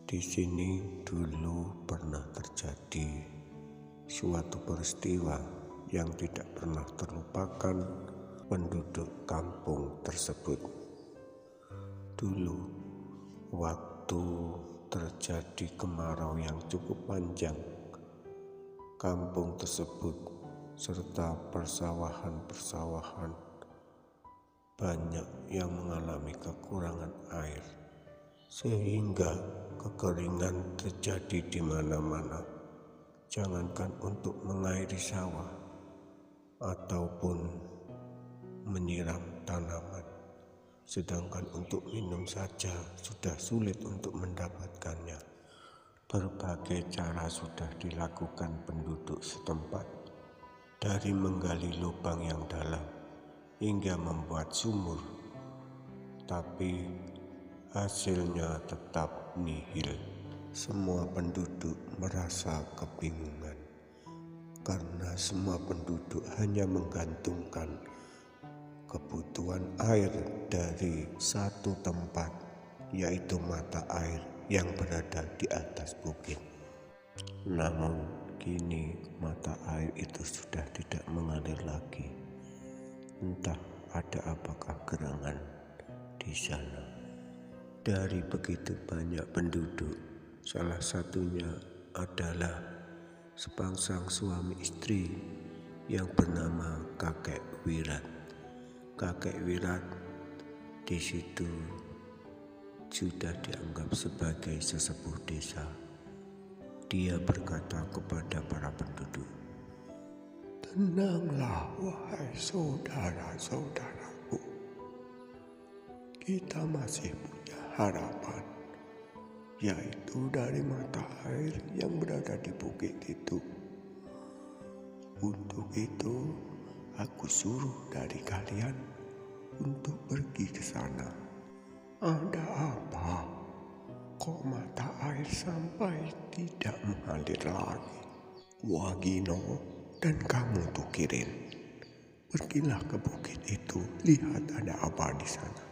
Di sini dulu pernah terjadi suatu peristiwa yang tidak pernah terlupakan penduduk kampung tersebut. Dulu, waktu terjadi kemarau yang cukup panjang, kampung tersebut serta persawahan-persawahan banyak yang mengalami kekurangan air, sehingga kekeringan terjadi di mana-mana. Jangankan untuk mengairi sawah ataupun menyiram tanaman, sedangkan untuk minum saja sudah sulit untuk mendapatkannya. Berbagai cara sudah dilakukan penduduk setempat, dari menggali lubang yang dalam hingga membuat sumur, tapi hasilnya tetap nihil. Semua penduduk merasa kebingungan karena semua penduduk hanya menggantungkan kebutuhan air dari satu tempat, yaitu mata air yang berada di atas bukit. Namun kini mata air itu sudah tidak mengalir lagi. Entah ada apakah gerangan di sana. Dari begitu banyak penduduk, salah satunya adalah sepangsang suami istri yang bernama Kakek Wirat. Kakek Wirat di situ sudah dianggap sebagai sesepuh desa. Dia berkata kepada para penduduk, "Tenanglah wahai saudara-saudaraku, kita masih punya harapan, yaitu dari mata air yang berada di bukit itu. Untuk itu, aku suruh dari kalian untuk pergi ke sana." "Ada apa? Kok mata air sampai tidak mengalir lagi?" "Wagino dan kamu Tukirin, pergilah ke bukit itu, lihat ada apa di sana."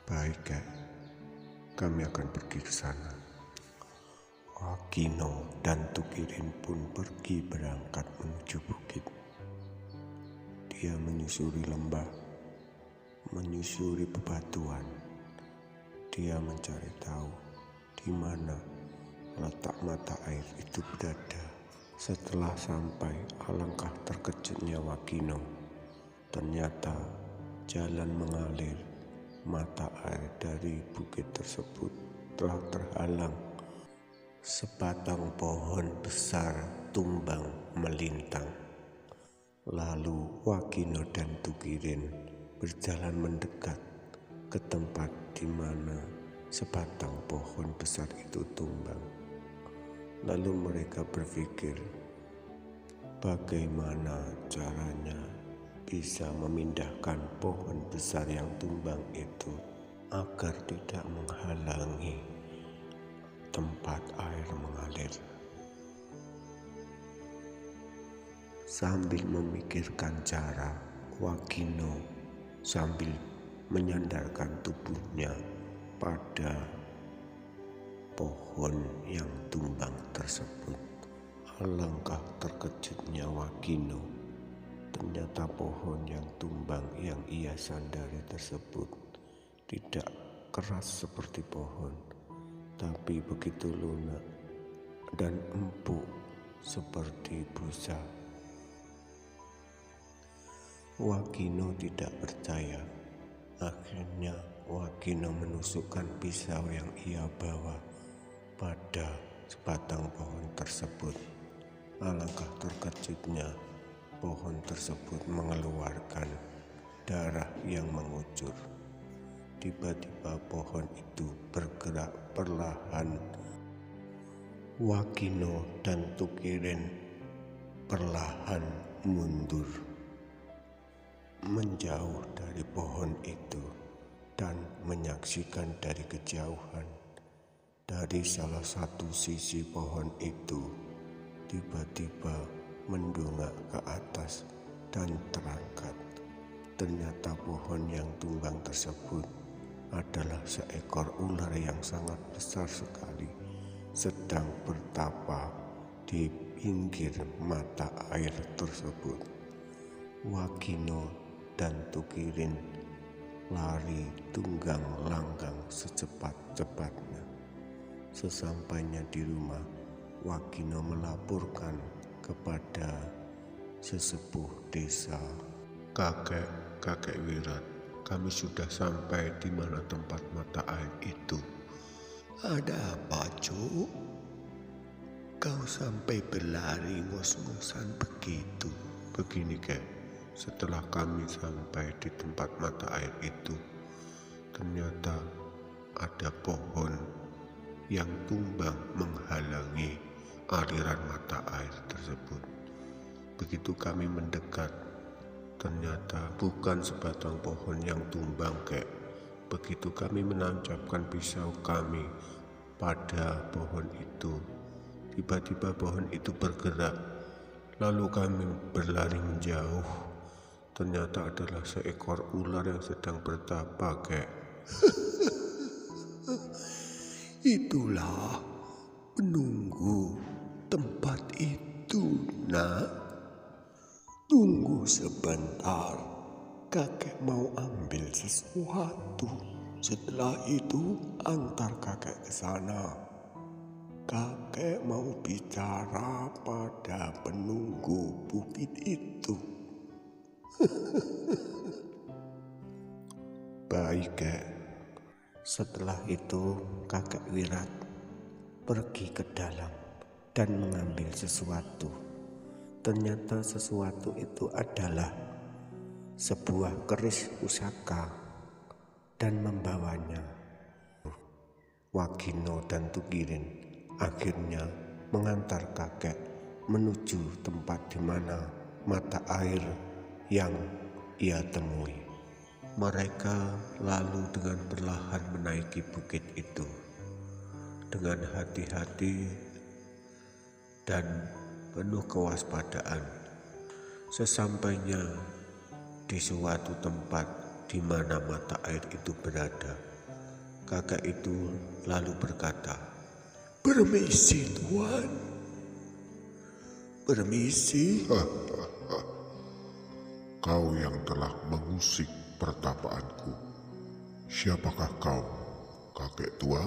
"Baik, Kak, kami akan pergi ke sana." Wagino dan Tukirin pun pergi berangkat menuju bukit. Dia menyusuri lembah, menyusuri bebatuan. Dia mencari tahu di mana letak mata air itu berada. Setelah sampai, alangkah terkejutnya Wagino. Ternyata jalan mengalir mata air dari bukit tersebut telah terhalang. Sebatang pohon besar tumbang melintang. Lalu Wagino dan Tukirin berjalan mendekat ke tempat di mana sebatang pohon besar itu tumbang. Lalu mereka berpikir bagaimana caranya bisa memindahkan pohon besar yang tumbang itu agar tidak menghalangi tempat air mengalir. Sambil memikirkan cara, Wagino sambil menyandarkan tubuhnya pada pohon yang tumbang tersebut. Alangkah terkejutnya Wagino. Ternyata pohon yang tumbang yang ia sandari tersebut tidak keras seperti pohon, tapi begitu lunak dan empuk seperti busa. Wagino tidak percaya. Akhirnya Wagino menusukkan pisau yang ia bawa pada sebatang pohon tersebut. Alangkah terkejutnya, pohon tersebut mengeluarkan darah yang mengucur. Tiba-tiba pohon itu bergerak perlahan. Wagino dan Tukirin perlahan mundur, menjauh dari pohon itu dan menyaksikan dari kejauhan. Dari salah satu sisi pohon itu tiba-tiba mendongak ke atas dan terangkat. Ternyata pohon yang tumbang tersebut adalah seekor ular yang sangat besar sekali. sedang bertapa di pinggir mata air tersebut. Wagino dan Tukirin lari tunggang langgang secepat-cepatnya. Sesampainya di rumah, Wagino melaporkan kepada sesepuh desa. Kakek Wirat, kami sudah sampai di mana tempat mata air itu. Ada apa, Cuk? Kau sampai berlari ngos-ngosan begitu. Begini, Kek. Setelah kami sampai di tempat mata air itu, ternyata ada pohon yang tumbang menghalangi aliran mata air tersebut. Begitu kami mendekat, ternyata bukan sebatang pohon yang tumbang, Kek. Begitu kami menancapkan pisau kami pada pohon itu, tiba-tiba pohon itu bergerak. Lalu kami berlari menjauh. Ternyata adalah seekor ular yang sedang bertapa, Kek. Itulah penunggu tempat itu, Nak. Tunggu sebentar, kakek mau ambil sesuatu. Setelah itu antar kakek ke sana. Kakek mau bicara pada penunggu bukit itu. Baik, Kek. Setelah itu kakek Wirat pergi ke dalam dan mengambil sesuatu. Ternyata sesuatu itu adalah sebuah keris pusaka dan membawanya. Wagino dan Tukirin akhirnya mengantar kakek menuju tempat di mana mata air yang ia temui. Mereka lalu dengan perlahan menaiki bukit itu dengan hati-hati dan penuh kewaspadaan. Sesampainya di suatu tempat di mana mata air itu berada, kakek itu lalu berkata, "Permisi, Tuan." "Permisi." Kau yang telah mengusik pertapaanku. Siapakah kau, kakek tua?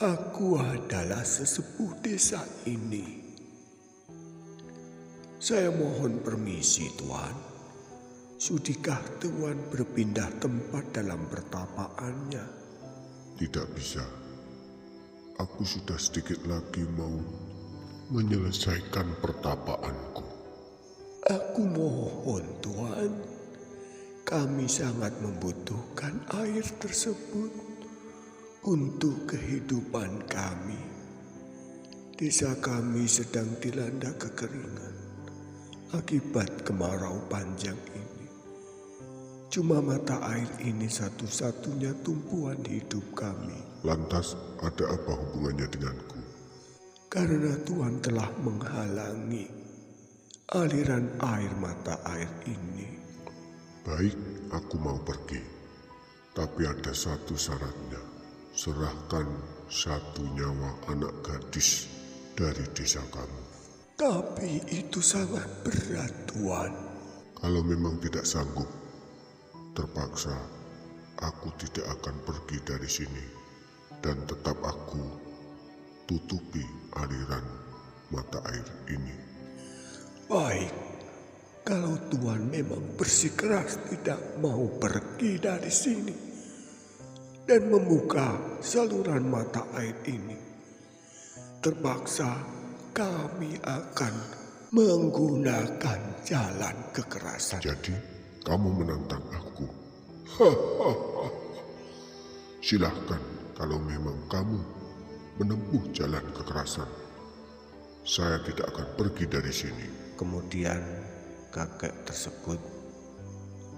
Aku adalah sesepuh desa ini. Saya mohon permisi, Tuan. Sudikah Tuan berpindah tempat dalam pertapaannya? Tidak bisa. Aku sudah sedikit lagi mau menyelesaikan pertapaanku. Aku mohon, Tuan. Kami sangat membutuhkan air tersebut untuk kehidupan kami. Desa kami sedang dilanda kekeringan akibat kemarau panjang ini. Cuma mata air ini satu-satunya tumpuan hidup kami. Lantas ada apa hubungannya denganku? Karena Tuan telah menghalangi aliran air mata air ini. Baik, aku mau pergi. Tapi ada satu syaratnya. Serahkan satu nyawa anak gadis dari desa kamu. Tapi itu sangat berat, Tuan. Kalau memang tidak sanggup, terpaksa aku tidak akan pergi dari sini. Dan tetap aku tutupi aliran mata air ini. Baik, kalau Tuan memang bersikeras tidak mau pergi dari sini dan membuka saluran mata air ini, terpaksa kami akan menggunakan jalan kekerasan. Jadi, kamu menantang aku. Silahkan kalau memang kamu menempuh jalan kekerasan. Saya tidak akan pergi dari sini. Kemudian kakek tersebut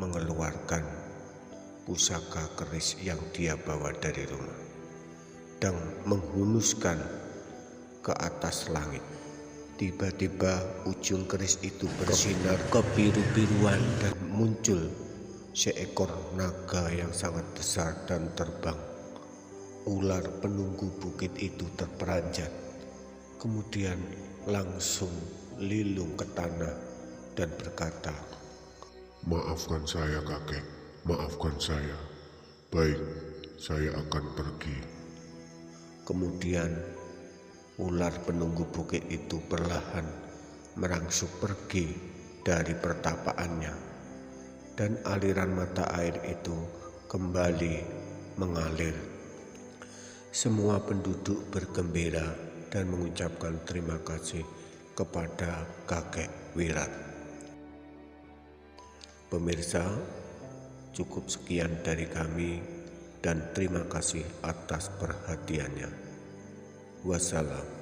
mengeluarkan pusaka keris yang dia bawa dari rumah dan menghunuskan ke atas langit. Tiba-tiba ujung keris itu bersinar kebiru-biruan dan muncul seekor naga yang sangat besar dan terbang Ular penunggu bukit itu terperanjat, kemudian langsung lilung ke tanah dan berkata, "Maafkan saya, kakek. Maafkan saya. Baik, saya akan pergi." Kemudian ular penunggu bukit itu perlahan merangsuk pergi dari pertapaannya, dan aliran mata air itu kembali mengalir. Semua penduduk bergembira dan mengucapkan terima kasih kepada kakek Wirat. Pemirsa, cukup sekian dari kami dan terima kasih atas perhatiannya. Wassalam.